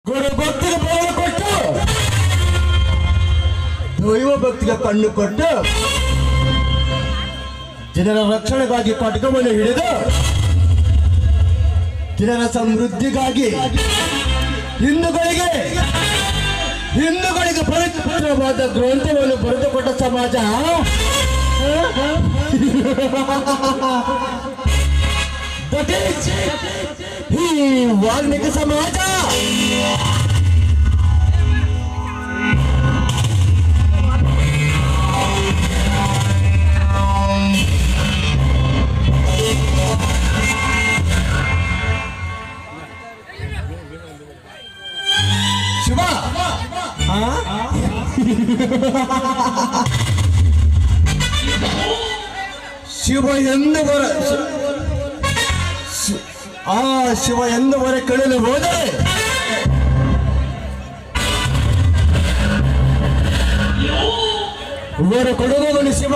ಗುರು ಭಕ್ತಿಗೆ ಪ್ರಾಣ ಕೊಟ್ಟು ದೈವ ಭಕ್ತಿಗೆ ಕಣ್ಣು ಕೊಟ್ಟು ಜನರ ರಕ್ಷಣೆಗಾಗಿ ಖಡ್ಗವನ್ನು ಹಿಡಿದು ಜನರ ಸಮೃದ್ಧಿಗಾಗಿ ಹಿಂದೂಗಳಿಗೆ ಪವಿತ್ರವಾದ ಗ್ರಂಥವನ್ನು ಬರೆದುಕೊಟ್ಟ ಸಮಾಜ ಈ ವಾಲ್ಮೀಕಿ ಸಮಾಜ. ಶಿವ ಶಿವ ಎಂದು ಬರ ಶಿವ ಎಂದು ಬರ ಕಳೆಯಲು ಹೋದರೆ ಇವರ ಕೊಡುವವನು ಶಿವ,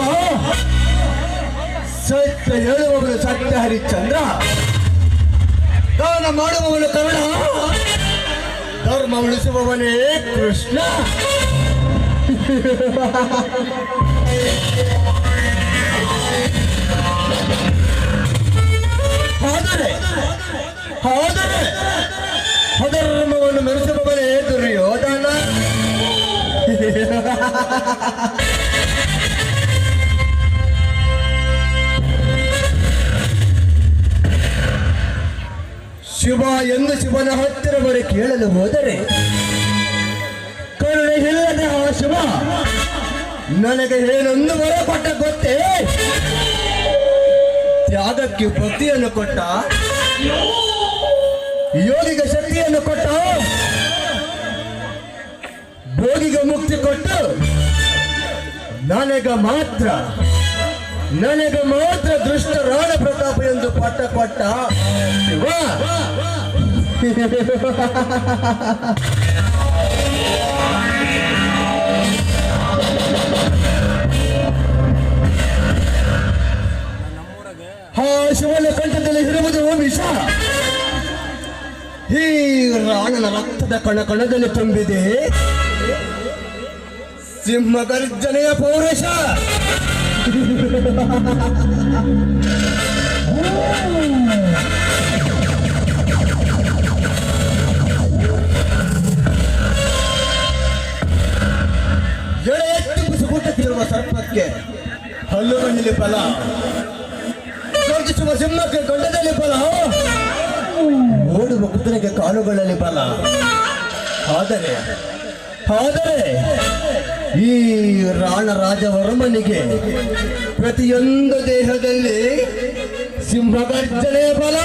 ಸತ್ಯ ಹೇಳುವವನು ಸತ್ಯ ಹರಿಶ್ಚಂದ್ರ, ದಾನ ಮಾಡುವವನು ಕರ್ಣ, ಧರ್ಮ ಉಳಿಸುವವನೇ ಕೃಷ್ಣ. ಆದರೆ ಅಧರ್ಮವನ್ನು ಮೆರೆಸುವವನೇ ದುರ್ಯೋಧನ. ಶಿವ ಎಂದು ಶಿವನ ಹತ್ತಿರ ಬಳಿ ಕೇಳಲು ಹೋದರೆ ಕರುಣೆ ಇಲ್ಲದ ಆ ಶಿವ ನನಗೆ ಏನೊಂದು ವರ ಕೊಟ್ಟ ಗೊತ್ತೇ? ತ್ಯಾಗಕ್ಕೆ ಭಕ್ತಿಯನ್ನು ಕೊಟ್ಟ, ಯೋಗಿಗೆ ಶಕ್ತಿಯನ್ನು ಕೊಟ್ಟ, ಭೋಗಿಗೆ ಮುಕ್ತಿ ಕೊಟ್ಟು ನನಗೆ ಮಾತ್ರ ದುಷ್ಟ ರಾಣ ಪ್ರತಾಪ ಎಂದು ಪಟ್ಟ ಕೊಟ್ಟ ಶಿವ. ಆ ಶಿವನ ಕಂಠದಲ್ಲಿ ಇರುವುದು ವಿಷ. ಈ ರಾಣನ ರಕ್ತದ ಕಣದಲ್ಲಿ ತುಂಬಿದೆ ಸಿಂಹ ಗರ್ಜನೆಯ ಪೌರುಷ. ಎಳೆ ಎತ್ತಿ ಮುಸುಗುಟ್ಟುತ್ತಿರುವ ಸರ್ಪಕ್ಕೆ ಹಲ್ಲುಗಳಲ್ಲಿ ಫಲ, ಗರ್ಜಿಸುವ ಸಿಂಹಕ್ಕೆ ಗಂಡದಲ್ಲಿ ಫಲ, ಓಡುವ ಕುದುರೆಗೆ ಕಾಲುಗಳಲ್ಲಿ ಬಲ. ಆದರೆ ಈ ರಾಜವರ್ಮನಿಗೆ ಪ್ರತಿಯೊಂದು ದೇಹದಲ್ಲಿ ಸಿಂಹಗರ್ಜನೆಯ ಬಲ.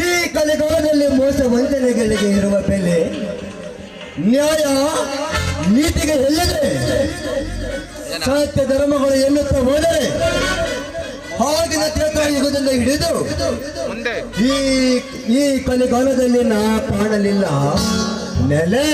ಈ ಕಲಿಕಾಲದಲ್ಲಿ ಮೋಸ ವಂಚನೆಗಳಿಗೆ ಇರುವ ಬೆಲೆ, ನ್ಯಾಯ ನೀತಿಗೆ ಎಲ್ಲದೆ ಸತ್ಯ ಧರ್ಮಗಳು ಎನ್ನುತ್ತಾ ಹೋದರೆ ಆಗಿನ ತ್ರೇತಾಯುಗದಿಂದ ಹಿಡಿದು ಈ ಕಲಿಕಾಲದಲ್ಲಿ ನಾ ಕಾಣಲಿಲ್ಲ ನೆಲೆ.